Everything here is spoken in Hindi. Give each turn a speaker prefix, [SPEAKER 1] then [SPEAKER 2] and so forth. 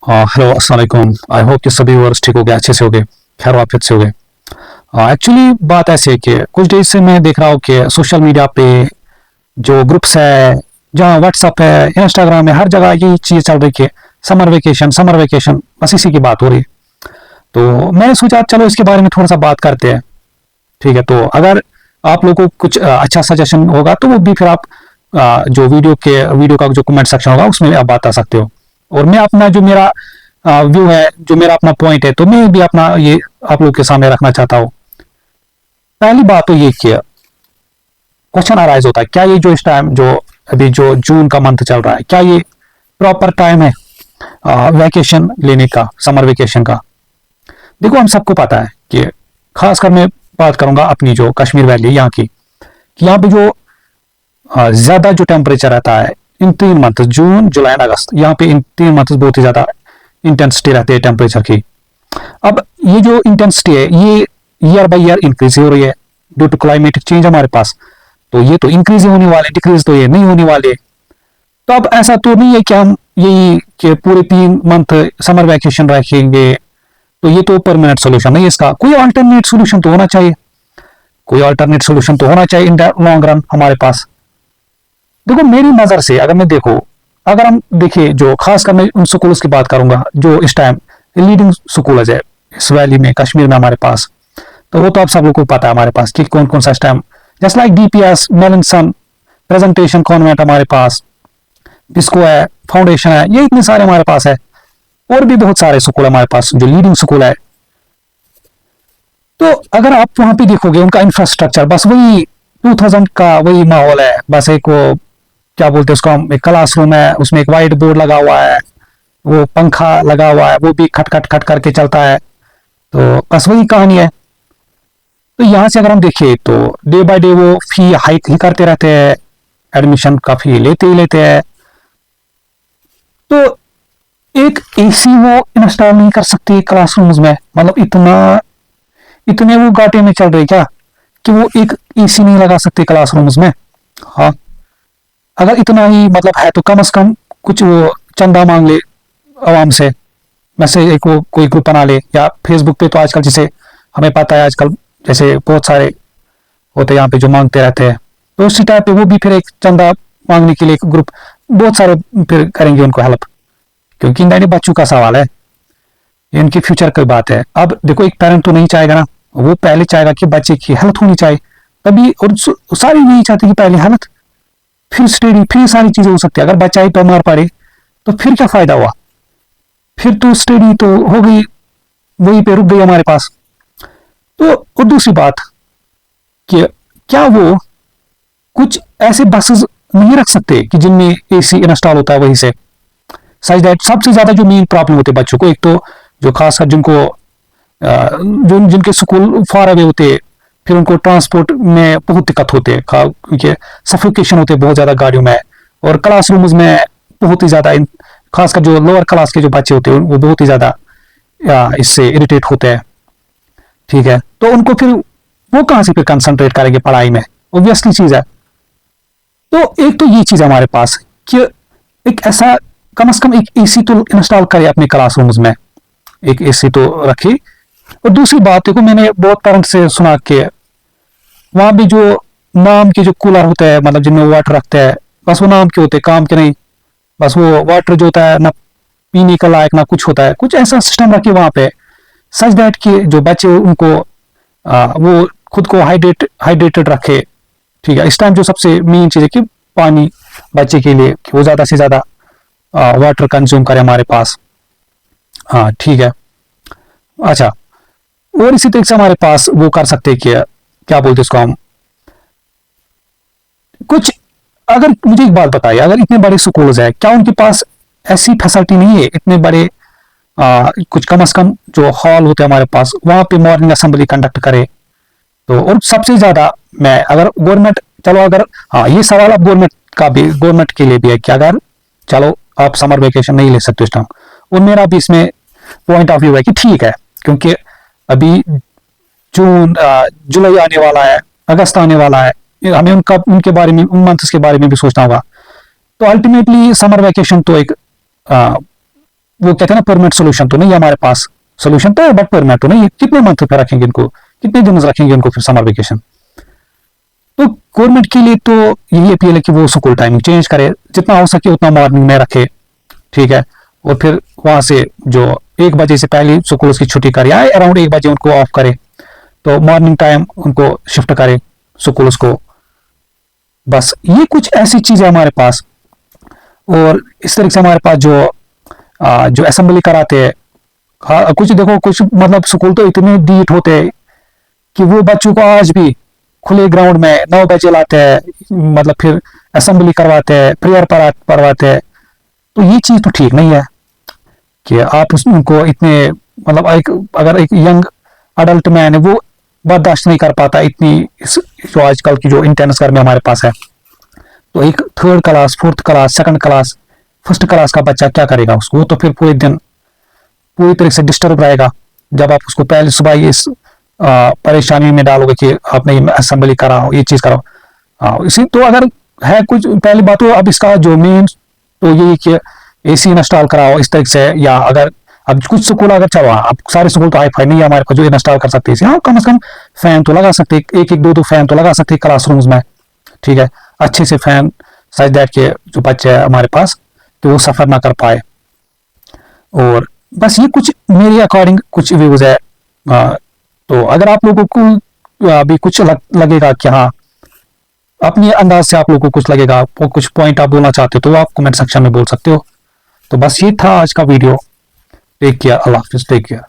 [SPEAKER 1] हेलो अस्सलाम वालेकुम। आई होप कि सभी वर्ष ठीक हो गए, अच्छे से हो गए, खैर वाफियत से हो गए। एक्चुअली बात ऐसे है कि कुछ देर से मैं देख रहा हूँ कि सोशल मीडिया पे जो ग्रुप्स है, जहाँ व्हाट्सअप है, इंस्टाग्राम है, हर जगह यही चीज़ चल रही है। समर वेकेशन, बस इसी की बात हो रही है। तो मैंने सोचा चलो इसके बारे में थोड़ा सा बात करते हैं। ठीक है, तो अगर आप लोगों को कुछ अच्छा सजेशन होगा तो वो भी फिर आप जो वीडियो का जो कमेंट सेक्शन होगा उसमें आप बता सकते हो। और मैं अपना जो मेरा व्यू है, जो मेरा अपना पॉइंट है, तो मैं भी अपना ये आप लोगों के सामने रखना चाहता हूँ। पहली बात तो ये कि क्वेश्चन अराइज होता है, क्या ये जो इस टाइम जो अभी जो जून का मंथ चल रहा है, क्या ये प्रॉपर टाइम है वैकेशन लेने का, समर वेकेशन का? देखो, हम सबको पता है कि खासकर मैं बात करूंगा अपनी जो कश्मीर वैली यहाँ की, कि यहाँ पे जो ज्यादा जो टेम्परेचर रहता है इन 3 month, June July and August, यहाँ पे इन 3 मंथ बहुत ही ज्यादा इंटेंसिटी रहती है टेम्परेचर की। अब ये जो इंटेंसिटी है ये ईयर बाय ईयर इंक्रीज हो रही है ड्यू टू क्लाइमेटिक चेंज हमारे पास। तो ये तो इंक्रीज ही होने वाले, डिक्रीज तो ये नहीं होने वाले। तो अब ऐसा तो नहीं है कि हम यही कि पूरे 3 मंथ समर वैकेशन रखेंगे, तो ये तो परमानेंट सोल्यूशन नहीं है। इसका कोई अल्टरनेट सोल्यूशन तो होना चाहिए, कोई अल्टरनेट सोल्यूशन तो होना चाहिए इन द लॉन्ग रन हमारे पास। देखो, मेरी नजर से अगर मैं देखो, अगर हम देखिए, जो खासकर मैं उन स्कूल्स की बात करूंगा जो इस टाइम लीडिंग स्कूल है इस वैली में, कश्मीर में हमारे पास, तो वो तो आप सब लोगों को पता है हमारे पास कि कौन कौन सा इस टाइम, जस्ट लाइक डीपीएस, मेलिनसन, प्रेजेंटेशन कॉन्वेंट हमारे पास, डिस्को है, फाउंडेशन है, ये इतने सारे हमारे पास है। और भी बहुत सारे स्कूल हमारे पास जो लीडिंग स्कूल है। तो अगर आप वहां पे देखोगे उनका इंफ्रास्ट्रक्चर बस वही 2000 का वही माहौल है। बस एक वो क्या बोलते हैं उसको, हम एक क्लासरूम है, उसमें एक वाइट बोर्ड लगा हुआ है, वो पंखा लगा हुआ है, वो भी खट खट खट करके चलता है। तो बस वही कहानी है। तो यहाँ से अगर हम देखें तो डे बाय डे वो फी हाइक ही करते रहते हैं, एडमिशन का फी लेते ही लेते हैं। तो एक एसी वो इंस्टॉल नहीं कर सकते क्लासरूम्स में, मतलब इतने वो घाटे में चल रहे क्या कि वो एक एसी नहीं लगा सकते क्लासरूम्स में। हाँ, अगर इतना ही मतलब है तो कम से कम कुछ वो चंदा मांग ले आवाम से, मैसेज एक वो कोई ग्रुप बना ले, या फेसबुक पे तो आजकल जैसे हमें पता है आजकल जैसे बहुत सारे होते हैं यहाँ पे जो मांगते रहते हैं, तो उसी टाइप पे वो भी फिर एक चंदा मांगने के लिए एक ग्रुप, बहुत सारे फिर करेंगे उनको हेल्प, क्योंकि इन बच्चों का सवाल है, ये इनके फ्यूचर की बात है। अब देखो, एक पेरेंट तो नहीं चाहेगा ना, वो पहले चाहेगा कि बच्चे की हेल्थ होनी चाहिए तभी, और सारी यही चाहते कि पहले हेल्थ, फिर स्टडी, फिर सारी चीजें हो सकती है। अगर बच्चा ही बीमार पड़े तो फिर क्या फायदा हुआ, फिर तो स्टडी तो हो गई, वहीं पे रुक गई हमारे पास। तो और दूसरी बात कि क्या वो कुछ ऐसे बसेस नहीं रख सकते कि जिनमें एसी इंस्टॉल होता है वहीं से, सच दैट सबसे ज्यादा जो मेन प्रॉब्लम होते है बच्चों को, एक तो जो खासकर जिनको जो जिनके स्कूल फार अवे होते, फिर उनको ट्रांसपोर्ट में बहुत दिक्कत होते है, क्योंकि सफोकेशन होते बहुत ज्यादा गाड़ियों में, और क्लासरूम्स में बहुत ही ज्यादा, खासकर जो लोअर क्लास के जो बच्चे होते हैं वो बहुत ही ज्यादा इससे इरिटेट होते हैं। ठीक है, तो उनको फिर वो कहां से फिर कंसंट्रेट करेंगे पढ़ाई में, ऑब्वियसली चीज है। तो एक तो ये चीज है हमारे पास कि एक ऐसा कम से कम एक एसी तो इंस्टॉल करे अपने क्लासरूम्स में, एक एसी तो रखे। और दूसरी बात देखो, मैंने बहुत पेरेंट्स से सुना कि वहां भी जो नाम के जो कूलर होते हैं, मतलब जिनमें वाटर रखते हैं, बस वो नाम के होते हैं, काम के नहीं। बस वो वाटर जो होता है ना पीने का लायक ना कुछ होता है, कुछ ऐसा सिस्टम रखे वहां पे, सच दैट कि जो बच्चे उनको वो खुद को हाइड्रेटेड रखे। ठीक है, इस टाइम जो सबसे मेन चीज है कि पानी बच्चे के लिए, कि वो ज्यादा से ज्यादा वाटर कंज्यूम करे हमारे पास। हाँ ठीक है, अच्छा। और इसी तरीके से हमारे पास वो कर सकते हैं कि क्या बोलते हैं उसको हम, कुछ, अगर मुझे एक बात बताइए, अगर इतने बड़े स्कूल्स है, क्या उनके पास ऐसी फैसिलिटी नहीं है इतने बड़े कुछ कम से कम जो हॉल होते हैं हमारे पास, वहां पे मॉर्निंग असेंबली कंडक्ट करे? तो और सबसे ज्यादा मैं अगर गवर्नमेंट, चलो अगर, हाँ ये सवाल अब गवर्नमेंट के लिए भी है कि अगर चलो आप समर वेकेशन नहीं ले सकते उस टाइम, और मेरा भी इसमें पॉइंट ऑफ व्यू है कि ठीक है, क्योंकि अभी जून जुलाई आने वाला है, अगस्त आने वाला है, हमें उनके बारे में, उन मंथ्स के बारे में भी सोचना होगा। तो अल्टीमेटली समर वेकेशन तो एक वो कहते हैं ना परमानेंट सोल्यूशन तो नहीं है हमारे पास, सोल्यूशन तो है बट परमानेंट तो नहीं। कितने मंथ पे रखेंगे इनको, कितने दिन रखेंगे इनको फिर समर वेकेशन। तो गवर्नमेंट के लिए तो यही अपील है कि वो स्कूल टाइमिंग चेंज करे, जितना हो सके उतना मॉर्निंग में रखे, ठीक है। और फिर वहां से जो 1 बजे से पहले स्कूल की छुट्टी करे या अराउंड 1 बजे उनको ऑफ करे, तो मॉर्निंग टाइम उनको शिफ्ट करे स्कूल को। बस ये कुछ ऐसी चीजें हमारे पास। और इस तरीके से हमारे पास जो असेंबली कराते हैं, कुछ देखो कुछ मतलब स्कूल तो इतने डीट होते हैं कि वो बच्चों को आज भी खुले ग्राउंड में 9 बजे लाते हैं, मतलब फिर असेंबली करवाते हैं, प्रेयर पढ़वाते हैं। तो ये चीज तो ठीक नहीं है कि आप उनको इतने मतलब अगर एक यंग अडल्ट मैन है वो बर्दाश्त नहीं कर पाता इतनी जो आजकल की जो इंटेंस गर्मी हमारे पास है, तो एक 3rd class 4th class 2nd class 1st class का बच्चा क्या करेगा उसको, वो तो फिर पूरे दिन पूरी तरह से डिस्टर्ब रहेगा। जब आप उसको पहले सुबह इस परेशानी में डालोगे कि आपने असेंबली कराओ, ये चीज कराओ, इसी तो अगर है कुछ पहली बात तो अब इसका जो मेन तो यही कि एसी इंस्टॉल कराओ इस तरीके से। या अगर अब कुछ स्कूल अगर चलो अब सारे स्कूल तो हाई-फाई नहीं है हमारे पास जो इंस्टॉल कर सकते हैं, हाँ कम से कम फैन तो लगा सकते, एक 2 फैन तो लगा सकते क्लासरूम्स में, ठीक है, अच्छे से फैन सच दैट के जो बच्चे हैं हमारे पास कि वो सफर ना कर पाए। और बस ये कुछ मेरे अकॉर्डिंग कुछ व्यूज है। तो अगर आप लोगों को अभी कुछ लगेगा कि हाँ अपने अंदाज से आप लोगों को कुछ लगेगा, कुछ पॉइंट आप बोलना चाहते हो तो आप कमेंट सेक्शन में बोल सकते हो। तो बस ये था आज का वीडियो। टेक केयर, अल्लाह हाफिज, टेक केयर।